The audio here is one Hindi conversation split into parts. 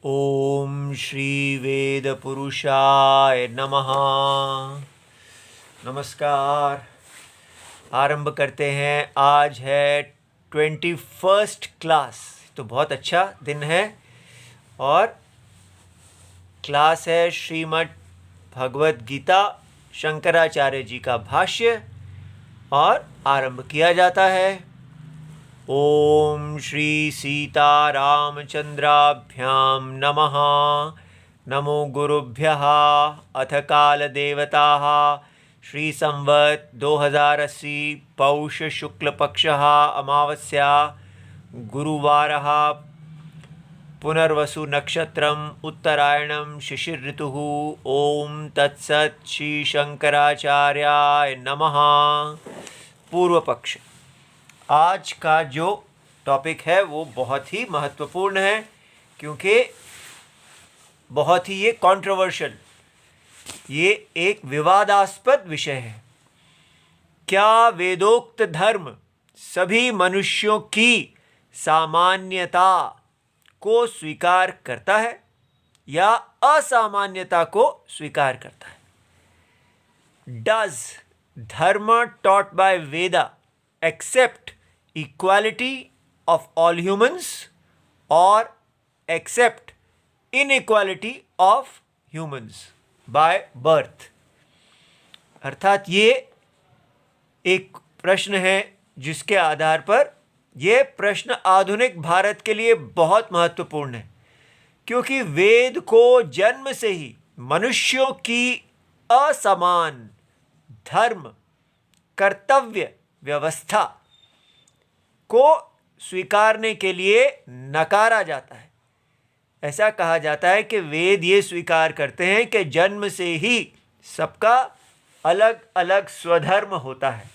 ओम श्री वेद पुरुषाय नमः। नमस्कार। आरंभ करते हैं। आज है 21st क्लास, तो बहुत अच्छा दिन है और क्लास है श्रीमद् भगवद गीता शंकराचार्य जी का भाष्य और आरंभ किया जाता है। ओम श्री सीतारामचंद्राभ्यां नमः। नमो गुरुभ्यः। अथ कालदेवताः श्री संवत् 2080 पौष शुक्ल पक्षः अमावस्या गुरुवारः पुनर्वसु नक्षत्रम उत्तरायणम शिशिर ऋतुः। ओम तत्सत् श्री शंकराचार्याय नमः। पूर्व पक्ष। आज का जो टॉपिक है वो बहुत ही महत्वपूर्ण है क्योंकि बहुत ही ये कंट्रोवर्शियल, ये एक विवादास्पद विषय है। क्या वेदोक्त धर्म सभी मनुष्यों की सामान्यता को स्वीकार करता है या असामान्यता को स्वीकार करता है? Does dharma taught by Veda accept equality of all humans or accept inequality of humans by birth? अर्थात ये एक प्रश्न है जिसके आधार पर यह प्रश्न आधुनिक भारत के लिए बहुत महत्वपूर्ण है, क्योंकि वेद को जन्म से ही मनुष्यों की असमान धर्म कर्तव्य व्यवस्था को स्वीकारने के लिए नकारा जाता है। ऐसा कहा जाता है कि वेद ये स्वीकार करते हैं कि जन्म से ही सबका अलग अलग स्वधर्म होता है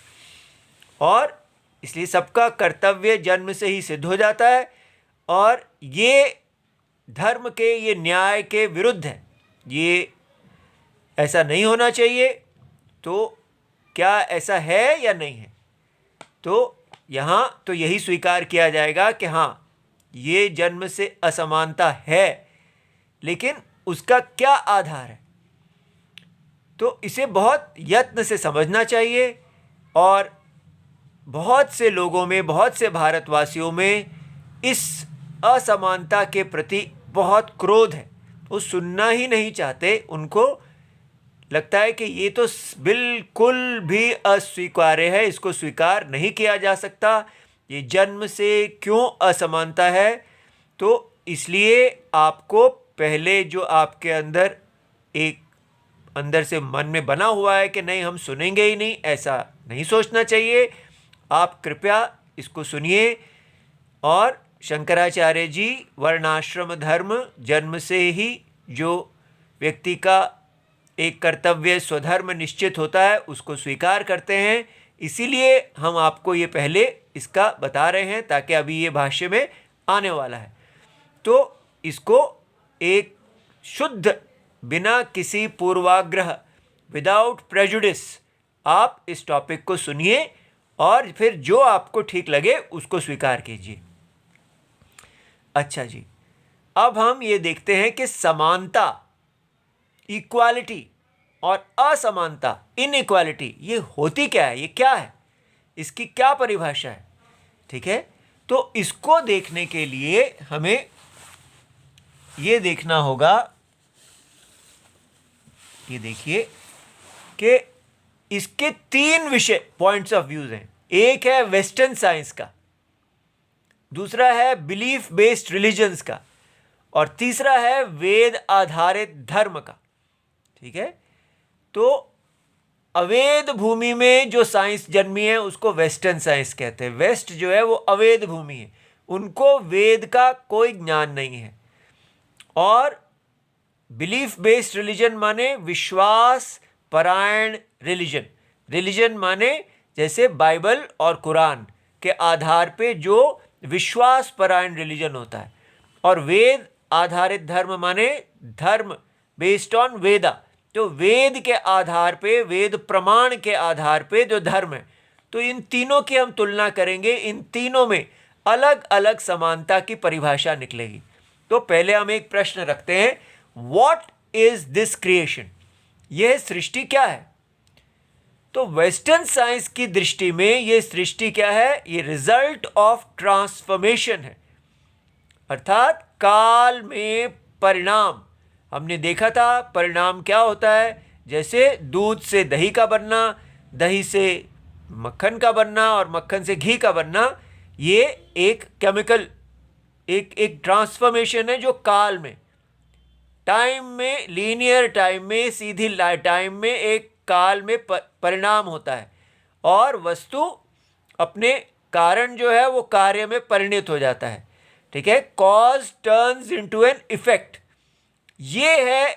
और इसलिए सबका कर्तव्य जन्म से ही सिद्ध हो जाता है और ये धर्म के, ये न्याय के विरुद्ध है। ये ऐसा नहीं होना चाहिए। तो क्या ऐसा है या नहीं है? तो यहाँ तो यही स्वीकार किया जाएगा कि हाँ, ये जन्म से असमानता है, लेकिन उसका क्या आधार है? तो इसे बहुत यत्न से समझना चाहिए और बहुत से लोगों में, बहुत से भारतवासियों में इस असमानता के प्रति बहुत क्रोध है। वो सुनना ही नहीं चाहते। उनको लगता है कि ये तो बिल्कुल भी अस्वीकार्य है, इसको स्वीकार नहीं किया जा सकता। ये जन्म से क्यों असमानता है? तो इसलिए आपको पहले जो आपके अंदर एक अंदर से मन में बना हुआ है कि नहीं, हम सुनेंगे ही नहीं, ऐसा नहीं सोचना चाहिए। आप कृपया इसको सुनिए। और शंकराचार्य जी वर्णाश्रम धर्म, जन्म से ही जो व्यक्ति का एक कर्तव्य स्वधर्म निश्चित होता है उसको स्वीकार करते हैं। इसीलिए हम आपको ये पहले इसका बता रहे हैं ताकि अभी ये भाष्य में आने वाला है तो इसको एक शुद्ध, बिना किसी पूर्वाग्रह, विदाउट प्रेजुडिस आप इस टॉपिक को सुनिए और फिर जो आपको ठीक लगे उसको स्वीकार कीजिए। अच्छा जी, अब हम ये देखते हैं कि समानता, इक्वालिटी और असमानता, इनइक्वालिटी, ये होती क्या है, ये क्या है, इसकी क्या परिभाषा है? ठीक है, तो इसको देखने के लिए हमें ये देखना होगा, ये देखिए कि इसके तीन विषय, पॉइंट्स ऑफ व्यूज हैं। एक है वेस्टर्न साइंस का, दूसरा है बिलीफ बेस्ड रिलीजन्स का और तीसरा है वेद आधारित धर्म का। ठीक है, तो अवेद भूमि में जो साइंस जन्मी है उसको वेस्टर्न साइंस कहते हैं। वेस्ट जो है वो अवेद भूमि है, उनको वेद का कोई ज्ञान नहीं है। और बिलीफ बेस्ड रिलीजन माने विश्वास परायण रिलीजन। रिलीजन माने जैसे बाइबल और कुरान के आधार पे जो विश्वास परायण रिलीजन होता है। और वेद आधारित धर्म माने धर्म बेस्ड ऑन वेदा, तो वेद के आधार पे, वेद प्रमाण के आधार पे जो धर्म है। तो इन तीनों की हम तुलना करेंगे, इन तीनों में अलग अलग समानता की परिभाषा निकलेगी। तो तो पहले हम एक प्रश्न रखते हैं, व्हाट इज दिस क्रिएशन? यह सृष्टि क्या है? तो वेस्टर्न साइंस की दृष्टि में यह सृष्टि क्या है? ये रिजल्ट ऑफ ट्रांसफॉर्मेशन है, अर्थात काल में परिणाम। हमने देखा था परिणाम क्या होता है, जैसे दूध से दही का बनना, दही से मक्खन का बनना और मक्खन से घी का बनना, ये एक केमिकल एक ट्रांसफॉर्मेशन है जो काल में, टाइम में, लीनियर टाइम में, सीधी टाइम में एक काल में परिणाम होता है और वस्तु अपने कारण जो है वो कार्य में परिणत हो जाता है। ठीक है, cause turns into an effect, ये है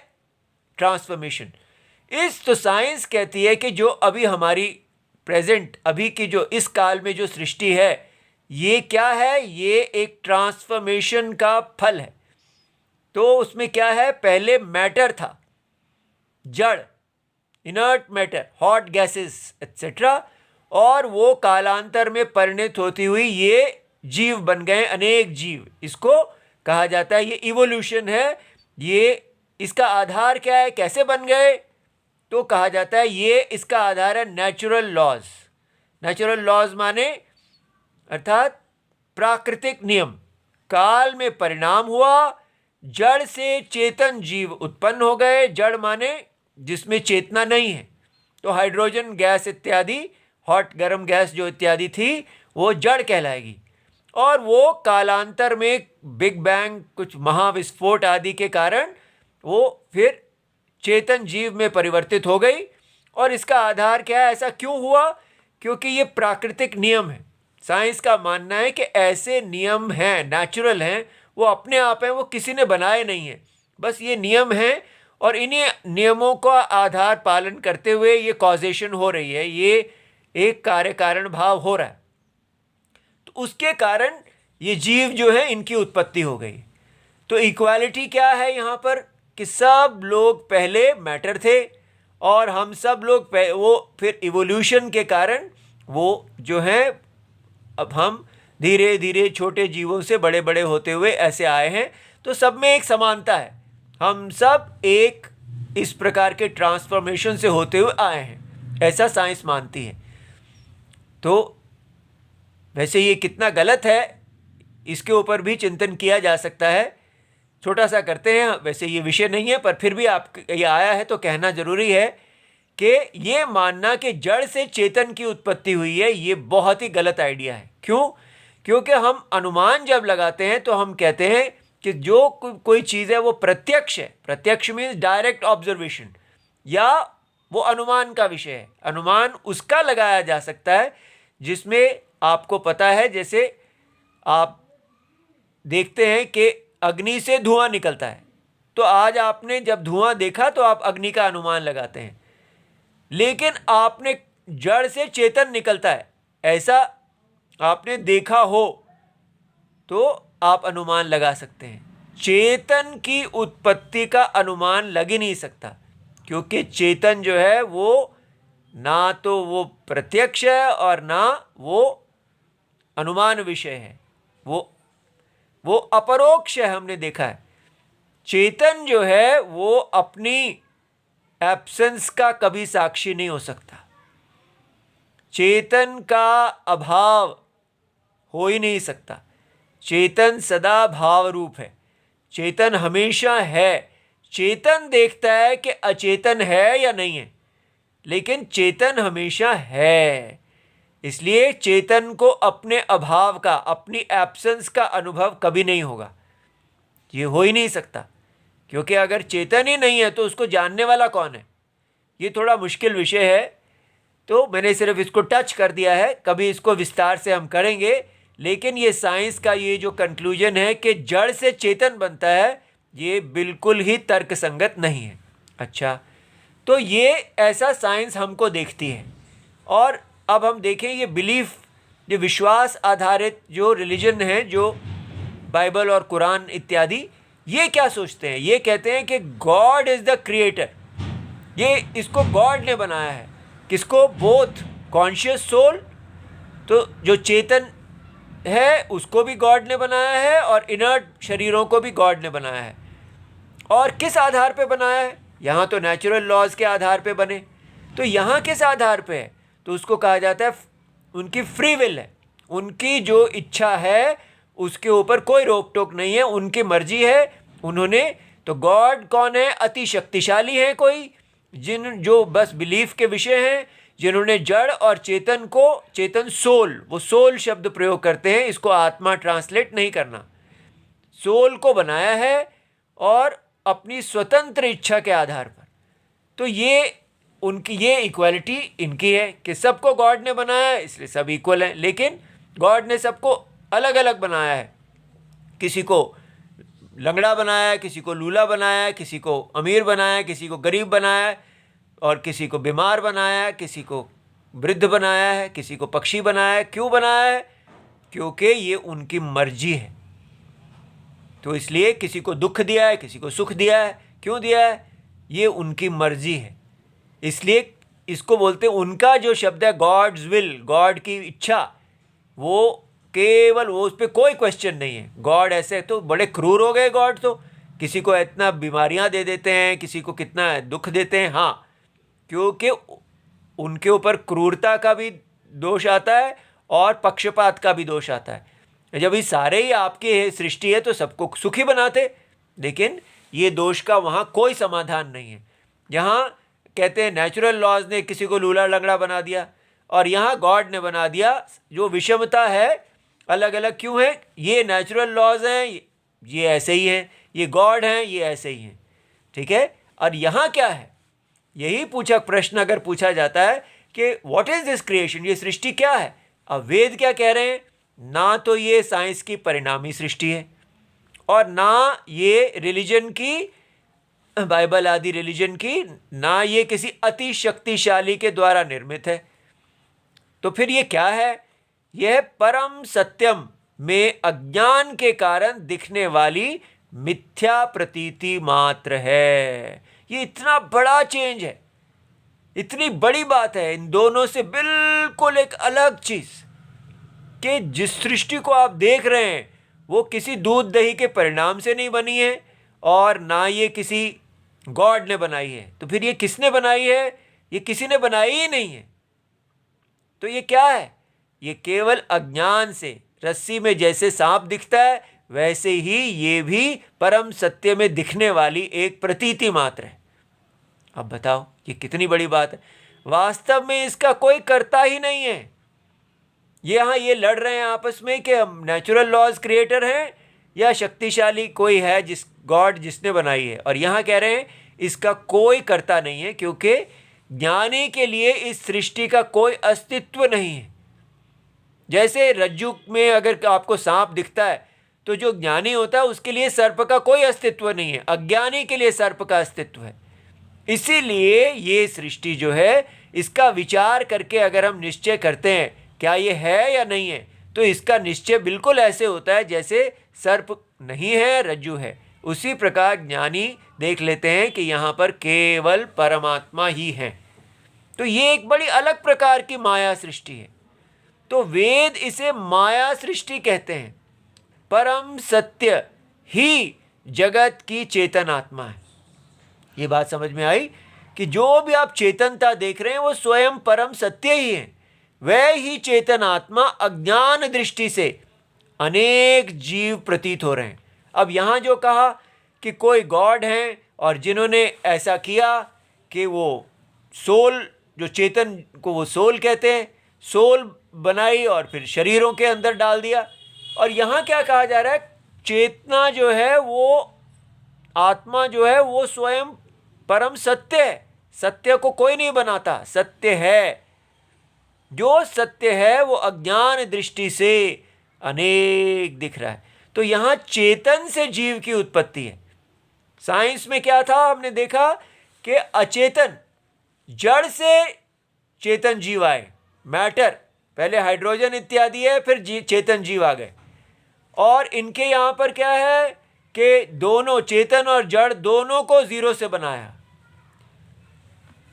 ट्रांसफॉर्मेशन। तो साइंस कहती है कि जो अभी हमारी प्रेजेंट, अभी की जो इस काल में जो सृष्टि है, ये क्या है? ये एक ट्रांसफॉर्मेशन का फल है। तो उसमें क्या है? पहले मैटर था, जड़, inert matter, hot gases etcetera, और वो कालांतर में परिणत होती हुई ये जीव बन गए, अनेक जीव। इसको कहा जाता है, ये इवोल्यूशन है। ये इसका आधार क्या है? कैसे बन गए? तो कहा जाता है ये इसका आधार है नेचुरल लॉज। नेचुरल लॉज माने अर्थात प्राकृतिक नियम। काल में परिणाम हुआ, जड़ से चेतन जीव उत्पन्न हो गए। जड़ माने जिसमें चेतना नहीं है, तो हाइड्रोजन गैस इत्यादि, हॉट गर्म गैस जो इत्यादि थी, वो जड़ कहलाएगी। और वो कालांतर में बिग बैंग, कुछ महाविस्फोट आदि के कारण वो फिर चेतन जीव में परिवर्तित हो गई। और इसका आधार क्या है? ऐसा क्यों हुआ? क्योंकि ये प्राकृतिक नियम है। साइंस का मानना है कि ऐसे नियम हैं, नेचुरल हैं, वो अपने आप हैं, वो किसी ने बनाए नहीं हैं, बस ये नियम हैं और इन्हीं नियमों का आधार पालन करते हुए ये कॉजेशन हो रही है, ये एक कार्य कारण भाव हो रहा है। तो उसके कारण ये जीव जो है इनकी उत्पत्ति हो गई। तो इक्वालिटी क्या है यहाँ पर? कि सब लोग पहले मैटर थे और हम सब लोग वो फिर इवोल्यूशन के कारण वो जो है, अब हम धीरे धीरे छोटे जीवों से बड़े बड़े होते हुए ऐसे आए हैं। तो सब में एक समानता है, हम सब एक इस प्रकार के ट्रांसफॉर्मेशन से होते हुए आए हैं, ऐसा साइंस मानती है। तो वैसे ये कितना गलत है, इसके ऊपर भी चिंतन किया जा सकता है। छोटा सा करते हैं, वैसे ये विषय नहीं है, पर फिर भी आप ये आया है तो कहना जरूरी है कि ये मानना कि जड़ से चेतन की उत्पत्ति हुई है, ये बहुत ही गलत आइडिया है। क्यों? क्योंकि हम अनुमान जब लगाते हैं तो हम कहते हैं कि जो कोई चीज़ है वो प्रत्यक्ष है। प्रत्यक्ष मीन्स डायरेक्ट ऑब्जर्वेशन, या वो अनुमान का विषय है। अनुमान उसका लगाया जा सकता है जिसमें आपको पता है, जैसे आप देखते हैं कि अग्नि से धुआं निकलता है, तो आज आपने जब धुआं देखा तो आप अग्नि का अनुमान लगाते हैं। लेकिन आपने जड़ से चेतन निकलता है ऐसा आपने देखा हो तो आप अनुमान लगा सकते हैं। चेतन की उत्पत्ति का अनुमान लग ही नहीं सकता, क्योंकि चेतन जो है वो ना तो वो प्रत्यक्ष है और ना वो अनुमान विषय है, वो अपरोक्ष है। हमने देखा है चेतन जो है वो अपनी एब्सेंस का कभी साक्षी नहीं हो सकता, चेतन का अभाव हो ही नहीं सकता। चेतन सदा भाव रूप है, चेतन हमेशा है। चेतन देखता है कि अचेतन है या नहीं है, लेकिन चेतन हमेशा है। इसलिए चेतन को अपने अभाव का, अपनी एब्सेंस का अनुभव कभी नहीं होगा, ये हो ही नहीं सकता। क्योंकि अगर चेतन ही नहीं है तो उसको जानने वाला कौन है? ये थोड़ा मुश्किल विषय है, तो मैंने सिर्फ इसको टच कर दिया है, कभी इसको विस्तार से हम करेंगे। लेकिन ये साइंस का ये जो कंक्लूजन है कि जड़ से चेतन बनता है, ये बिल्कुल ही तर्कसंगत नहीं है। अच्छा, तो ये ऐसा साइंस हमको देखती है। और अब हम देखें ये बिलीफ, जो विश्वास आधारित जो रिलीजन है, जो बाइबल और कुरान इत्यादि, ये क्या सोचते हैं? ये कहते हैं कि गॉड इज द क्रिएटर, ये इसको गॉड ने बनाया है। किसको? बोथ कॉन्शियस सोल, तो जो चेतन है उसको भी गॉड ने बनाया है और इनर्ट शरीरों को भी गॉड ने बनाया है। और किस आधार पे बनाया है? यहाँ तो नेचुरल लॉज के आधार पे बने, तो यहाँ किस आधार पे है? तो उसको कहा जाता है उनकी फ्री विल है, उनकी जो इच्छा है उसके ऊपर कोई रोक टोक नहीं है, उनकी मर्जी है। उन्होंने तो गॉड कौन है? अति शक्तिशाली है कोई, जो बस बिलीफ के विषय हैं, जिन्होंने जड़ और चेतन को, चेतन सोल, वो सोल शब्द प्रयोग करते हैं, इसको आत्मा ट्रांसलेट नहीं करना, सोल को बनाया है और अपनी स्वतंत्र इच्छा के आधार पर। तो ये उनकी, ये इक्वालिटी इनकी है कि सबको गॉड ने बनाया है इसलिए सब इक्वल हैं, लेकिन गॉड ने सबको अलग अलग बनाया है। किसी को लंगड़ा बनाया है, किसी को लूला बनाया है, किसी को अमीर बनाया है, किसी को गरीब बनाया है, और किसी को बीमार बनाया है, किसी को वृद्ध बनाया है, किसी को पक्षी बनाया है। क्यों बनाया है? क्योंकि ये उनकी मर्जी है। तो इसलिए किसी को दुख दिया है, किसी को सुख दिया है। क्यों दिया है? ये उनकी मर्जी है। इसलिए इसको बोलते हैं, उनका जो शब्द है गॉड्स विल, गॉड की इच्छा, वो केवल, वो उस पर कोई क्वेश्चन नहीं है। गॉड ऐसे तो बड़े क्रूर हो गए गॉड, तो किसी को इतना बीमारियां दे देते हैं, किसी को कितना दुख देते हैं। हाँ, क्योंकि उनके ऊपर क्रूरता का भी दोष आता है और पक्षपात का भी दोष आता है। जब ये सारे ही आपके सृष्टि है तो सबको सुखी बनाते, लेकिन ये दोष का वहाँ कोई समाधान नहीं है। यहाँ कहते हैं नेचुरल लॉज ने किसी को लूला लंगड़ा बना दिया, और यहाँ गॉड ने बना दिया। जो विषमता है, अलग अलग क्यों है? ये नेचुरल लॉज हैं, ये ऐसे ही हैं, ये गॉड हैं, ये ऐसे ही हैं। ठीक है। और यहाँ क्या है? यही प्रश्न अगर पूछा जाता है कि व्हाट इज दिस क्रिएशन, ये सृष्टि क्या है? अब वेद क्या कह रहे हैं? ना तो ये साइंस की परिणामी सृष्टि है, और ना ये रिलीजन की, बाइबल आदि रिलीजन की, ना ये किसी अति शक्तिशाली के द्वारा निर्मित है। तो फिर ये क्या है? यह परम सत्यम में अज्ञान के कारण दिखने वाली मिथ्या प्रतीति मात्र है। ये इतना बड़ा चेंज है, इतनी बड़ी बात है, इन दोनों से बिल्कुल एक अलग चीज, कि जिस सृष्टि को आप देख रहे हैं वो किसी दूध दही के परिणाम से नहीं बनी है, और ना ये किसी गॉड ने बनाई है। तो फिर ये किसने बनाई है? ये किसी ने बनाई ही नहीं है। तो ये क्या है? ये केवल अज्ञान से, रस्सी में जैसे सांप दिखता है वैसे ही ये भी परम सत्य में दिखने वाली एक प्रतीति मात्र है। अब बताओ ये कितनी बड़ी बात है। वास्तव में इसका कोई कर्ता ही नहीं है। यहाँ ये लड़ रहे हैं आपस में कि हम नेचुरल लॉज क्रिएटर हैं या शक्तिशाली कोई है, जिस गॉड जिसने बनाई है। और यहाँ कह रहे हैं इसका कोई कर्ता नहीं है, क्योंकि ज्ञानी के लिए इस सृष्टि का कोई अस्तित्व नहीं है। जैसे रज्जु में अगर आपको सांप दिखता है तो जो ज्ञानी होता है उसके लिए सर्प का कोई अस्तित्व नहीं है, अज्ञानी के लिए सर्प का अस्तित्व है। इसीलिए ये सृष्टि जो है, इसका विचार करके अगर हम निश्चय करते हैं क्या ये है या नहीं है, तो इसका निश्चय बिल्कुल ऐसे होता है जैसे सर्प नहीं है, रज्जु है। उसी प्रकार ज्ञानी देख लेते हैं कि यहाँ पर केवल परमात्मा ही है। तो ये एक बड़ी अलग प्रकार की माया सृष्टि है। तो वेद इसे माया सृष्टि कहते हैं। परम सत्य ही जगत की चेतन आत्मा है। ये बात समझ में आई कि जो भी आप चेतनता देख रहे हैं वो स्वयं परम सत्य ही है। वह ही चेतन आत्मा अज्ञान दृष्टि से अनेक जीव प्रतीत हो रहे हैं। अब यहाँ जो कहा कि कोई गॉड हैं और जिन्होंने ऐसा किया कि वो सोल, जो चेतन को वो सोल कहते हैं, सोल बनाई और फिर शरीरों के अंदर डाल दिया। और यहाँ क्या कहा जा रहा है? चेतना जो है, वो आत्मा जो है, वो स्वयं परम सत्य है। सत्य को कोई नहीं बनाता, सत्य है। जो सत्य है वो अज्ञान दृष्टि से अनेक दिख रहा है। तो यहाँ चेतन से जीव की उत्पत्ति है। साइंस में क्या था? हमने देखा कि अचेतन, जड़ से चेतन जीव आए, मैटर, पहले हाइड्रोजन इत्यादि है, फिर चेतन जीव आ गए। और इनके यहाँ पर क्या है कि दोनों, चेतन और जड़ दोनों को जीरो से बनाया।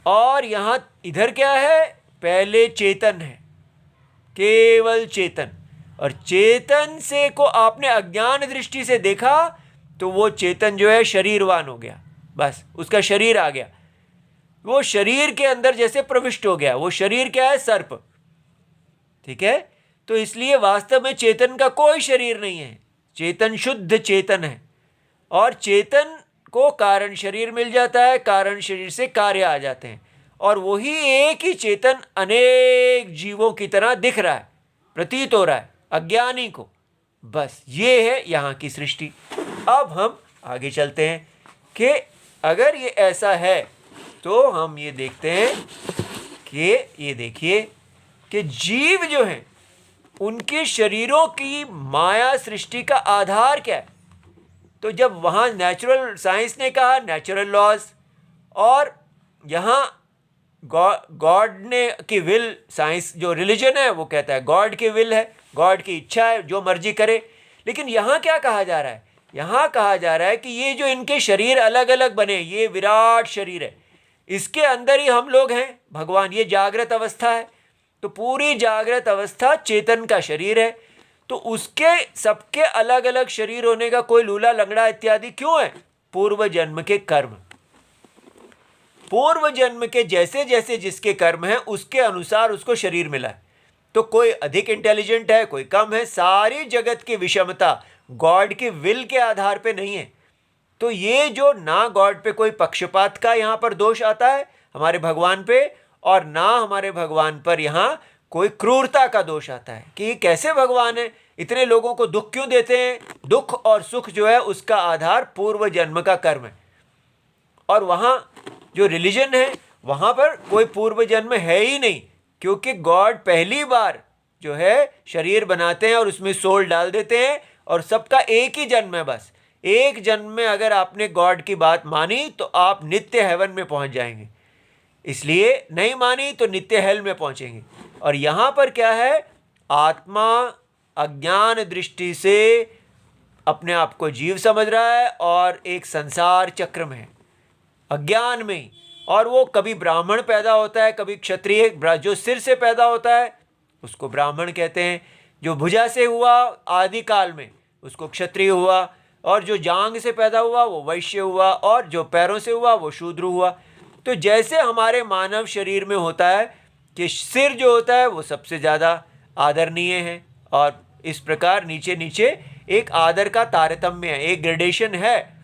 और यहाँ इधर क्या है? पहले चेतन है, केवल चेतन, और चेतन से को आपने अज्ञान दृष्टि से देखा तो वो चेतन जो है शरीरवान हो गया, बस उसका शरीर आ गया, वो शरीर के अंदर जैसे प्रविष्ट हो गया। वो शरीर क्या है? सर्प। ठीक है, तो इसलिए वास्तव में चेतन का कोई शरीर नहीं है, चेतन शुद्ध चेतन है। और चेतन को कारण शरीर मिल जाता है, कारण शरीर से कार्य आ जाते हैं, और वही एक ही चेतन अनेक जीवों की तरह दिख रहा है, प्रतीत हो रहा है अज्ञानी को। बस ये है यहाँ की सृष्टि। अब हम आगे चलते हैं कि अगर ये ऐसा है तो हम ये देखते हैं कि ये देखिए कि जीव जो हैं उनके शरीरों की माया सृष्टि का आधार क्या है? तो जब वहाँ नेचुरल साइंस ने कहा नेचुरल लॉज, और यहाँ गॉड ने की विल, साइंस जो रिलीजन है वो कहता है गॉड की विल है, गॉड की इच्छा है, जो मर्जी करे। लेकिन यहाँ क्या कहा जा रहा है? यहाँ कहा जा रहा है कि ये जो इनके शरीर अलग अलग बने, ये विराट शरीर है, इसके अंदर ही हम लोग हैं भगवान। ये जागृत अवस्था है, तो पूरी जागृत अवस्था चेतन का शरीर है, तो उसके सबके अलग अलग शरीर होने का कोई लूला लंगड़ा इत्यादि क्यों है? पूर्व जन्म के कर्म, पूर्व जन्म के जैसे जैसे जिसके कर्म है उसके अनुसार उसको शरीर मिला है। तो कोई अधिक इंटेलिजेंट है, कोई कम है, सारी जगत की विषमता गॉड की विल के आधार पे नहीं है। तो ये जो ना गॉड पे कोई पक्षपात का यहाँ पर दोष आता है हमारे भगवान पे, और ना हमारे भगवान पर यहाँ कोई क्रूरता का दोष आता है कि ये कैसे भगवान है, इतने लोगों को दुख क्यों देते हैं। दुख और सुख जो है उसका आधार पूर्व जन्म का कर्म है। और वहाँ जो रिलीजन है वहाँ पर कोई पूर्व जन्म है ही नहीं, क्योंकि गॉड पहली बार जो है शरीर बनाते हैं और उसमें सोल डाल देते हैं, और सबका एक ही जन्म है। बस एक जन्म में अगर आपने गॉड की बात मानी तो आप नित्य हेवन में पहुंच जाएंगे, इसलिए नहीं मानी तो नित्य हेल में पहुंचेंगे। और यहाँ पर क्या है? आत्मा अज्ञान दृष्टि से अपने आप को जीव समझ रहा है और एक संसार चक्र में है, अज्ञान में ही। और वो कभी ब्राह्मण पैदा होता है, कभी क्षत्रिय, जो सिर से पैदा होता है उसको ब्राह्मण कहते हैं, जो भुजा से हुआ आदि काल में उसको क्षत्रिय हुआ, और जो जांग से पैदा हुआ वो वैश्य हुआ, और जो पैरों से हुआ वो शूद्र हुआ। तो जैसे हमारे मानव शरीर में होता है कि सिर जो होता है वो सबसे ज़्यादा आदरणीय है, और इस प्रकार नीचे नीचे एक आदर का तारतम्य है, एक ग्रेडेशन है।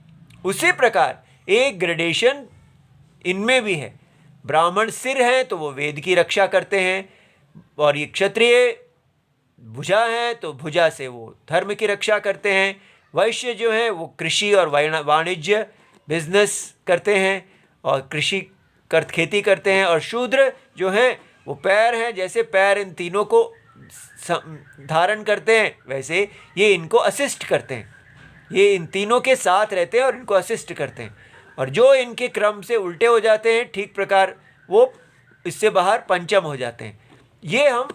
उसी प्रकार एक ग्रेडेशन इनमें भी है। ब्राह्मण सिर हैं तो वो वेद की रक्षा करते हैं, और ये क्षत्रिय भुजा हैं तो भुजा से वो धर्म की रक्षा करते हैं। वैश्य जो हैं वो कृषि और वाणिज्य बिजनेस करते हैं और खेती करते हैं। और शूद्र जो हैं वो पैर हैं, जैसे पैर इन तीनों को धारण करते हैं वैसे ये इनको असिस्ट करते हैं, ये इन तीनों के साथ रहते हैं और इनको असिस्ट करते हैं। और जो इनके क्रम से उल्टे हो जाते हैं ठीक प्रकार वो इससे बाहर पंचम हो जाते हैं। ये हम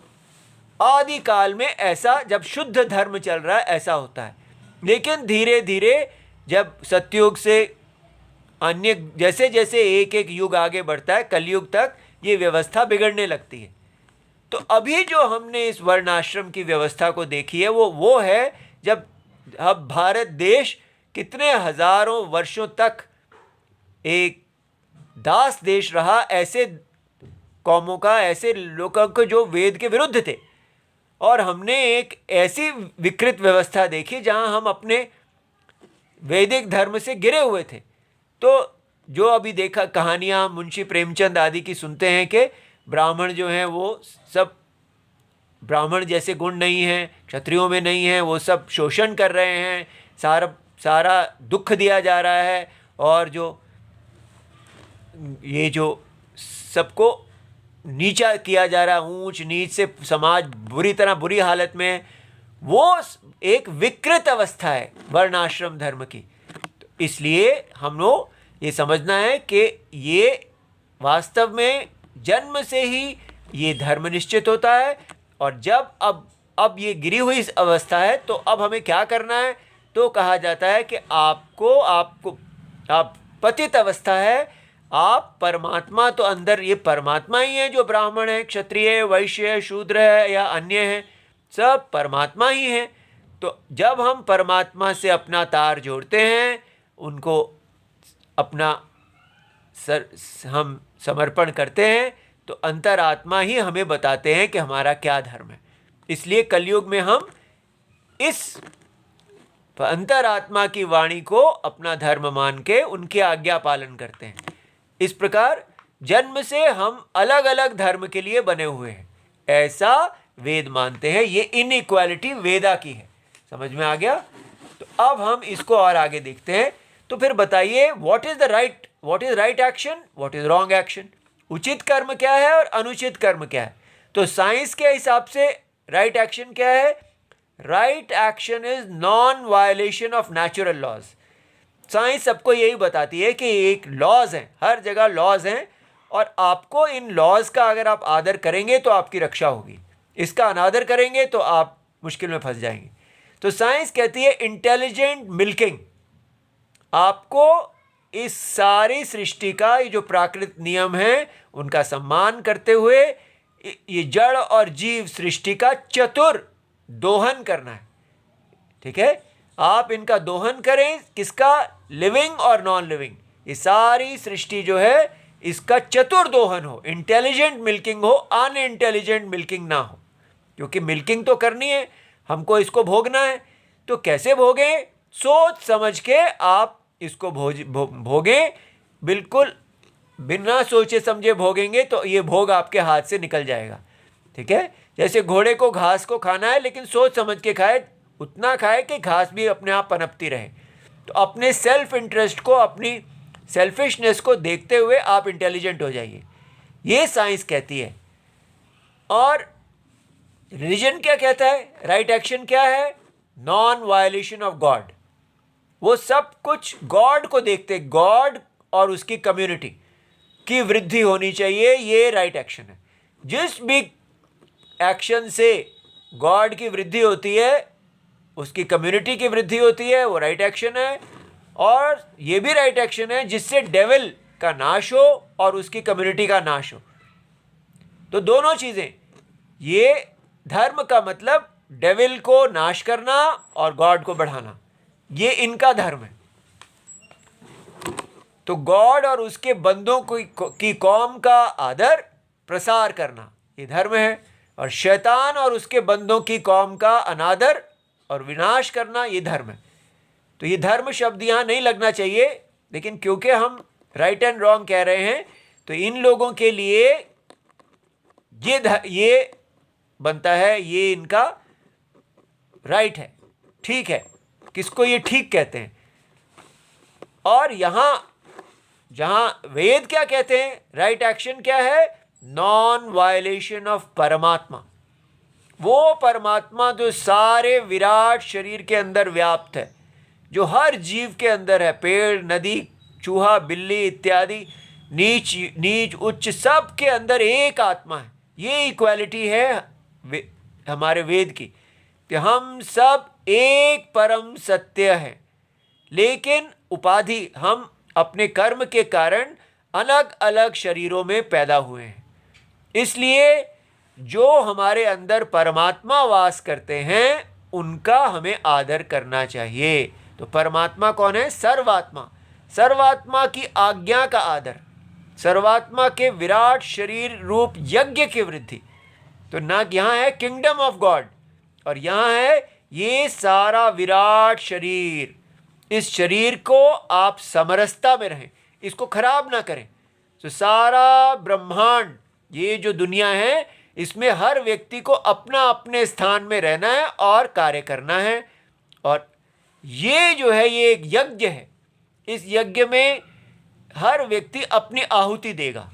आदि काल में ऐसा जब शुद्ध धर्म चल रहा है ऐसा होता है। लेकिन धीरे धीरे जब सतयुग से अन्य जैसे जैसे एक एक युग आगे बढ़ता है कलयुग तक ये व्यवस्था बिगड़ने लगती है। तो अभी जो हमने इस वर्णाश्रम की व्यवस्था को देखी है वो है जब अब भारत देश कितने हजारों वर्षों तक एक दास देश रहा, ऐसे कौमों का, ऐसे लोगों को जो वेद के विरुद्ध थे, और हमने एक ऐसी विकृत व्यवस्था देखी जहां हम अपने वैदिक धर्म से गिरे हुए थे। तो जो अभी देखा कहानियां मुंशी प्रेमचंद आदि की सुनते हैं कि ब्राह्मण जो हैं वो सब ब्राह्मण जैसे गुण नहीं हैं, क्षत्रियों में नहीं हैं, वो सब शोषण कर रहे हैं, सारा दुख दिया जा रहा है, और ये जो सबको नीचा किया जा रहा है, ऊंच नीच से समाज बुरी तरह बुरी हालत में है, वो एक विकृत अवस्था है वर्णाश्रम धर्म की। तो इसलिए हम लोग ये समझना है कि ये वास्तव में जन्म से ही ये धर्म निश्चित होता है, और जब अब ये गिरी हुई अवस्था है तो अब हमें क्या करना है? तो कहा जाता है कि आप पतित अवस्था है, आप परमात्मा तो अंदर ये परमात्मा ही है जो ब्राह्मण है, क्षत्रिय है, वैश्य है, शूद्र है या अन्य है, सब परमात्मा ही हैं। तो जब हम परमात्मा से अपना तार जोड़ते हैं, उनको अपना हम समर्पण करते हैं, तो अंतरात्मा ही हमें बताते हैं कि हमारा क्या धर्म है। इसलिए कलयुग में हम इस अंतरात्मा की वाणी को अपना धर्म मान के उनके आज्ञा पालन करते हैं। इस प्रकार जन्म से हम अलग अलग धर्म के लिए बने हुए हैं, ऐसा वेद मानते हैं। ये इनइक्वालिटी वेदा की है। समझ में आ गया? तो अब हम इसको और आगे देखते हैं। तो फिर बताइए, what is right action, what is wrong action. उचित कर्म क्या है और अनुचित कर्म क्या है। तो साइंस के हिसाब से राइट एक्शन क्या है? Right action is non violation of natural laws. Science सबको यही बताती है कि एक लॉज हैं, हर जगह लॉज हैं, और आपको इन लॉज का अगर आप आदर करेंगे तो आपकी रक्षा होगी, इसका अनादर करेंगे तो आप मुश्किल में फंस जाएंगे। तो साइंस कहती है इंटेलिजेंट मिल्किंग। आपको इस सारी सृष्टि का, ये जो प्राकृतिक नियम है उनका सम्मान करते हुए ये जड़ और जीव सृष्टि का चतुर दोहन करना है। ठीक है, आप इनका दोहन करें। किसका? लिविंग और नॉन लिविंग। ये सारी सृष्टि जो है इसका चतुर दोहन हो, इंटेलिजेंट मिल्किंग हो, अनइंटेलिजेंट मिल्किंग ना हो। क्योंकि मिल्किंग तो करनी है, हमको इसको भोगना है। तो कैसे भोगें? सोच समझ के आप इसको भोगें। बिल्कुल बिना सोचे समझे भोगेंगे तो ये भोग आपके हाथ से निकल जाएगा। ठीक है, जैसे घोड़े को घास को खाना है, लेकिन सोच समझ के खाए, उतना खाए कि घास भी अपने आप पनपती रहे। तो अपने सेल्फ इंटरेस्ट को, अपनी सेल्फिशनेस को देखते हुए आप इंटेलिजेंट हो जाइए, ये साइंस कहती है। और रिलीजन क्या कहता है? राइट एक्शन क्या है? Non violation of God. वो सब कुछ गॉड को देखते, गॉड और उसकी कम्युनिटी की वृद्धि होनी चाहिए, ये राइट एक्शन है। जिस भी एक्शन से गॉड की वृद्धि होती है, उसकी कम्युनिटी की वृद्धि होती है, वो राइट एक्शन है। और ये भी राइट एक्शन है जिससे डेविल का नाश हो और उसकी कम्युनिटी का नाश हो। तो दोनों चीज़ें, ये धर्म का मतलब डेविल को नाश करना और गॉड को बढ़ाना, ये इनका धर्म है। तो गॉड और उसके बंदों की कौम का आदर प्रसार करना ये धर्म है, और शैतान और उसके बंदों की कौम का अनादर और विनाश करना ये धर्म है। तो ये धर्म शब्द यहाँ नहीं लगना चाहिए, लेकिन क्योंकि हम राइट एंड रॉन्ग कह रहे हैं, तो इन लोगों के लिए ये बनता है, ये इनका राइट है, ठीक है। किसको ये ठीक कहते हैं? और यहाँ जहाँ वेद क्या कहते हैं, राइट एक्शन क्या है? नॉन वायलेशन ऑफ परमात्मा। वो परमात्मा जो सारे विराट शरीर के अंदर व्याप्त है, जो हर जीव के अंदर है, पेड़, नदी, चूहा, बिल्ली इत्यादि, नीच नीच उच्च, सब के अंदर एक आत्मा है। ये इक्वालिटी है हमारे वेद की, कि हम सब एक परम सत्य है। लेकिन उपाधि, हम अपने कर्म के कारण अलग अलग शरीरों में पैदा हुए हैं। इसलिए जो हमारे अंदर परमात्मा वास करते हैं उनका हमें आदर करना चाहिए। तो परमात्मा कौन है? सर्वात्मा। सर्वात्मा की आज्ञा का आदर, सर्वात्मा के विराट शरीर रूप यज्ञ की वृद्धि। तो ना यहाँ है किंगडम ऑफ गॉड, और यहाँ है ये सारा विराट शरीर। इस शरीर को आप समरसता में रहें, इसको खराब ना करें। तो सारा ब्रह्मांड, ये जो दुनिया है, इसमें हर व्यक्ति को अपना अपने स्थान में रहना है और कार्य करना है। और ये जो है, ये एक यज्ञ है। इस यज्ञ में हर व्यक्ति अपनी आहुति देगा,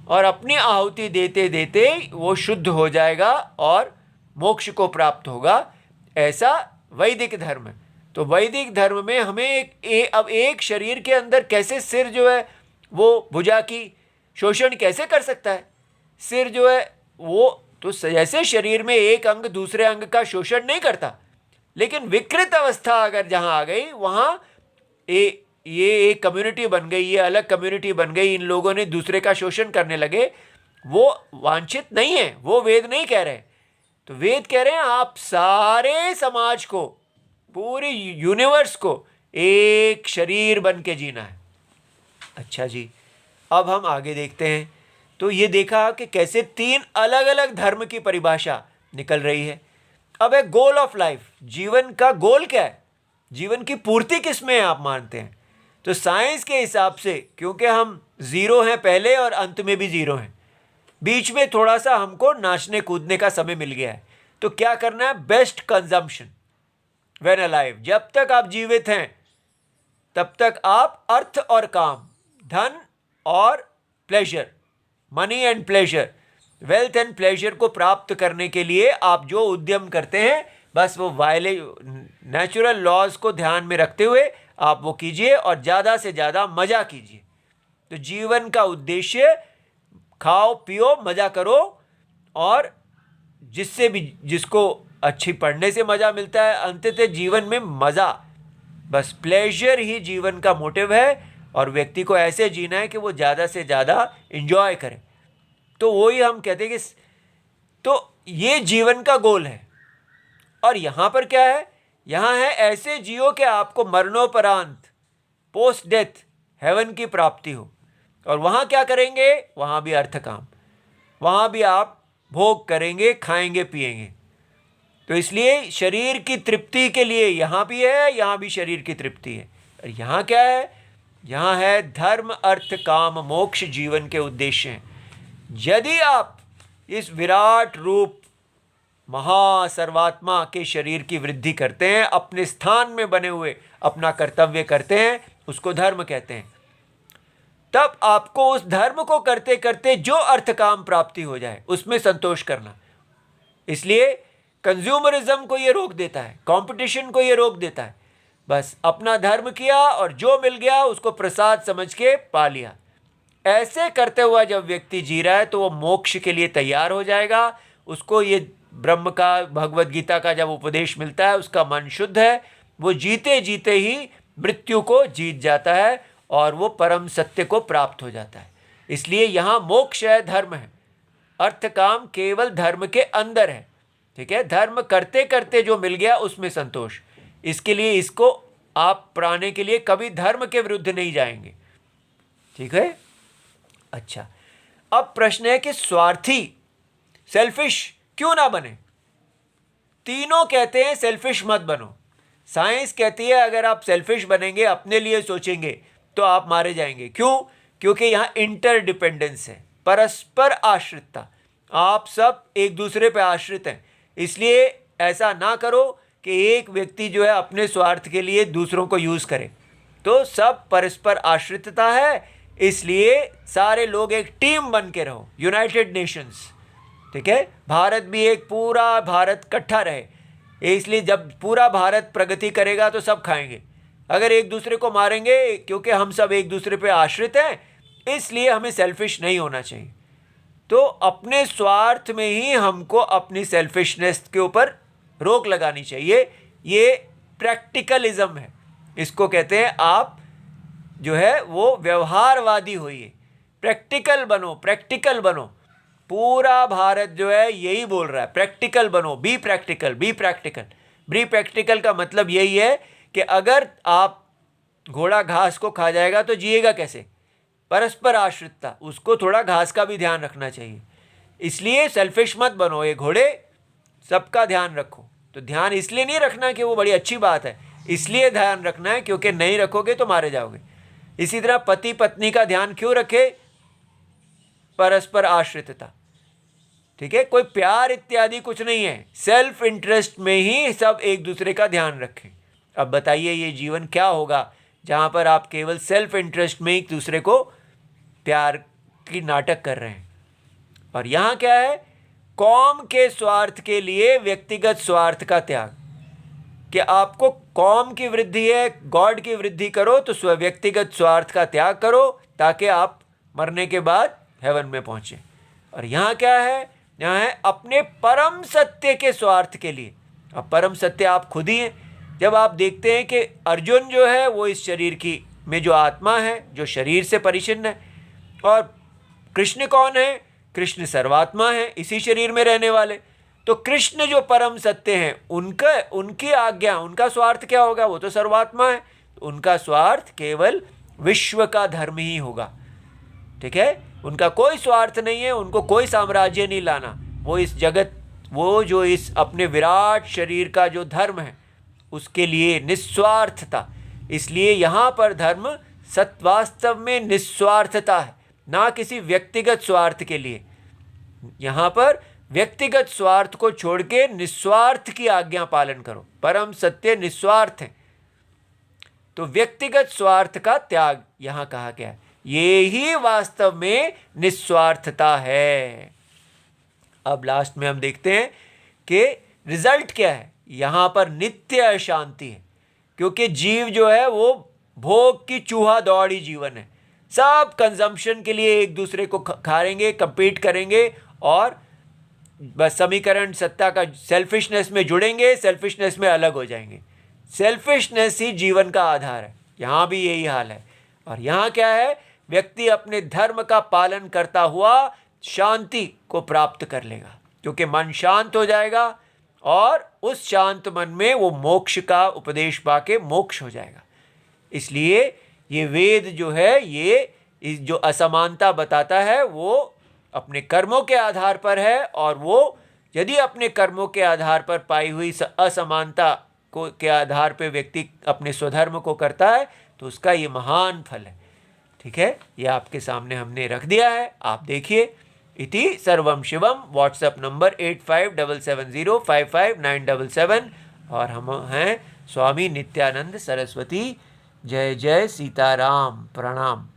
और अपनी आहुति देते देते वो शुद्ध हो जाएगा और मोक्ष को प्राप्त होगा। ऐसा वैदिक धर्म है। तो वैदिक धर्म में हमें अब एक शरीर के अंदर कैसे सिर जो है वो भुजा की शोषण कैसे कर सकता है? सिर जो है वो तो जैसे शरीर में एक अंग दूसरे अंग का शोषण नहीं करता, लेकिन विकृत अवस्था अगर जहाँ आ गई, वहाँ ये एक कम्युनिटी बन गई, ये अलग कम्युनिटी बन गई, इन लोगों ने दूसरे का शोषण करने लगे। वो वांछित नहीं है, वो वेद नहीं कह रहे। तो वेद कह रहे हैं आप सारे समाज को, पूरी यूनिवर्स को एक शरीर बन के जीना है। अच्छा जी, अब हम आगे देखते हैं। तो ये देखा कि कैसे 3 अलग अलग धर्म की परिभाषा निकल रही है। अब है गोल ऑफ लाइफ, जीवन का गोल क्या है, जीवन की पूर्ति किस में आप मानते हैं? तो साइंस के हिसाब से, क्योंकि हम जीरो हैं पहले और अंत में भी जीरो हैं, बीच में थोड़ा सा हमको नाचने कूदने का समय मिल गया है। तो क्या करना है? Best consumption when alive. जब तक आप जीवित हैं तब तक आप अर्थ और काम, धन और pleasure, money and pleasure, wealth and pleasure को प्राप्त करने के लिए आप जो उद्यम करते हैं, बस वो नेचुरल लॉज को ध्यान में रखते हुए आप वो कीजिए और ज़्यादा से ज़्यादा मज़ा कीजिए। तो जीवन का उद्देश्य खाओ पियो मज़ा करो, और जिससे भी जिसको अच्छी पढ़ने से मज़ा मिलता है, अंततः जीवन में मज़ा, बस प्लेजर ही जीवन का मोटिव है। और व्यक्ति को ऐसे जीना है कि वो ज़्यादा से ज़्यादा इंजॉय करे। तो वही हम कहते हैं कि तो ये जीवन का गोल है। और यहाँ पर क्या है? यहाँ है ऐसे जियो कि आपको मरणोपरांत, पोस्ट डेथ, हेवन की प्राप्ति हो। और वहाँ क्या करेंगे? वहाँ भी अर्थ काम, वहाँ भी आप भोग करेंगे, खाएंगे पिएंगे। तो इसलिए शरीर की तृप्ति के लिए यहाँ भी है, यहाँ भी शरीर की तृप्ति है। और यहाँ क्या है? यहाँ है धर्म अर्थ काम मोक्ष जीवन के उद्देश्य हैं। यदि आप इस विराट रूप महासर्वात्मा के शरीर की वृद्धि करते हैं, अपने स्थान में बने हुए अपना कर्तव्य करते हैं, उसको धर्म कहते हैं, तब आपको उस धर्म को करते करते जो अर्थ काम प्राप्ति हो जाए उसमें संतोष करना। इसलिए कंज्यूमरिज्म को ये रोक देता है, कंपटीशन को ये रोक देता है। बस अपना धर्म किया और जो मिल गया उसको प्रसाद समझ के पा लिया। ऐसे करते हुआ जब व्यक्ति जी रहा है तो वो मोक्ष के लिए तैयार हो जाएगा। उसको ये ब्रह्म का, भगवद गीता का जब उपदेश मिलता है, उसका मन शुद्ध है, वो जीते जीते ही मृत्यु को जीत जाता है और वो परम सत्य को प्राप्त हो जाता है। इसलिए यहाँ मोक्ष है, धर्म है, अर्थ काम केवल धर्म के अंदर है। ठीक है, धर्म करते करते जो मिल गया उसमें संतोष। इसके लिए इसको आप पाने के लिए कभी धर्म के विरुद्ध नहीं जाएंगे। ठीक है। अच्छा, अब प्रश्न है कि स्वार्थी, सेल्फिश क्यों ना बने? तीनों कहते हैं सेल्फिश मत बनो। साइंस कहती है अगर आप सेल्फिश बनेंगे, अपने लिए सोचेंगे, तो आप मारे जाएंगे। क्यों? क्योंकि यहाँ इंटरडिपेंडेंस है, परस्पर आश्रितता। आप सब एक दूसरे पर आश्रित हैं। इसलिए ऐसा ना करो कि एक व्यक्ति जो है अपने स्वार्थ के लिए दूसरों को यूज़ करे। तो सब परस्पर आश्रितता है, इसलिए सारे लोग एक टीम बन के रहो, यूनाइटेड नेशंस। ठीक है, भारत भी एक पूरा भारत इकट्ठा रहे, इसलिए जब पूरा भारत प्रगति करेगा तो सब खाएंगे। अगर एक दूसरे को मारेंगे, क्योंकि हम सब एक दूसरे पे आश्रित हैं, इसलिए हमें सेल्फिश नहीं होना चाहिए। तो अपने स्वार्थ में ही हमको अपनी सेल्फिशनेस के ऊपर रोक लगानी चाहिए। ये प्रैक्टिकलिज्म है, इसको कहते हैं। आप जो है वो व्यवहारवादी होइए, प्रैक्टिकल बनो, प्रैक्टिकल बनो। पूरा भारत जो है यही बोल रहा है, प्रैक्टिकल बनो, be practical, be practical. Be practical का मतलब यही है कि अगर आप घोड़ा घास को खा जाएगा तो जिएगा कैसे? परस्पर आश्रितता, उसको थोड़ा घास का भी ध्यान रखना चाहिए। इसलिए सेल्फिश मत बनो, ये घोड़े सबका ध्यान रखो। तो ध्यान इसलिए नहीं रखना कि वो बड़ी अच्छी बात है, इसलिए ध्यान रखना है क्योंकि नहीं रखोगे तो मारे जाओगे। इसी तरह पति पत्नी का ध्यान क्यों रखे? परस्पर आश्रितता। ठीक है, कोई प्यार इत्यादि कुछ नहीं है, सेल्फ इंटरेस्ट में ही सब एक दूसरे का ध्यान रखें। अब बताइए ये जीवन क्या होगा जहाँ पर आप केवल सेल्फ इंटरेस्ट में एक दूसरे को प्यार की नाटक कर रहे हैं। और यहाँ क्या है? कौम के स्वार्थ के लिए व्यक्तिगत स्वार्थ का त्याग। कि आपको कौम की वृद्धि है, गॉड की वृद्धि करो, तो व्यक्तिगत स्वार्थ का त्याग करो ताकि आप मरने के बाद हेवन में पहुँचे। और यहाँ क्या है? यहाँ है अपने परम सत्य के स्वार्थ के लिए। अब परम सत्य आप खुद ही हैं। जब आप देखते हैं कि अर्जुन जो है वो इस शरीर की में जो आत्मा है, जो शरीर से परिचिन्न है, और कृष्ण कौन है? कृष्ण सर्वात्मा है, इसी शरीर में रहने वाले। तो कृष्ण जो परम सत्य हैं, उनकी आज्ञा, उनका स्वार्थ क्या होगा? वो तो सर्वात्मा है, उनका स्वार्थ केवल विश्व का धर्म ही होगा। ठीक है, उनका कोई स्वार्थ नहीं है, उनको कोई साम्राज्य नहीं लाना। वो इस जगत, वो जो इस अपने विराट शरीर का जो धर्म है उसके लिए निस्वार्थता। इसलिए यहाँ पर धर्म वास्तव में निस्वार्थता है, ना किसी व्यक्तिगत स्वार्थ के लिए। यहाँ पर व्यक्तिगत स्वार्थ को छोड़ के निस्वार्थ की आज्ञा पालन करो। परम सत्य निस्वार्थ है, तो व्यक्तिगत स्वार्थ का त्याग यहाँ कहा गया है। ये ही वास्तव में निस्वार्थता है। अब लास्ट में हम देखते हैं कि रिजल्ट क्या है। यहाँ पर नित्य अशांति है, क्योंकि जीव जो है वो भोग की चूहा दौड़ी जीवन है। सब कंजम्पशन के लिए एक दूसरे को खाएंगे, कंपीट करेंगे और बस समीकरण सत्ता का सेल्फिशनेस में जुड़ेंगे, सेल्फिशनेस में अलग हो जाएंगे। सेल्फिशनेस ही जीवन का आधार है। यहाँ भी यही हाल है। और यहाँ क्या है? व्यक्ति अपने धर्म का पालन करता हुआ शांति को प्राप्त कर लेगा, क्योंकि मन शांत हो जाएगा और उस शांत मन में वो मोक्ष का उपदेश पाके मोक्ष हो जाएगा। इसलिए ये वेद जो है, ये इस जो असमानता बताता है वो अपने कर्मों के आधार पर है, और वो यदि अपने कर्मों के आधार पर पाई हुई असमानता को के आधार पर व्यक्ति अपने स्वधर्म को करता है तो उसका ये महान फल है। ठीक है, ये आपके सामने हमने रख दिया है, आप देखिए। इति सर्वम शिवम। WhatsApp number 8577055977। और हम हैं स्वामी नित्यानंद सरस्वती। जय जय सीताराम। प्रणाम।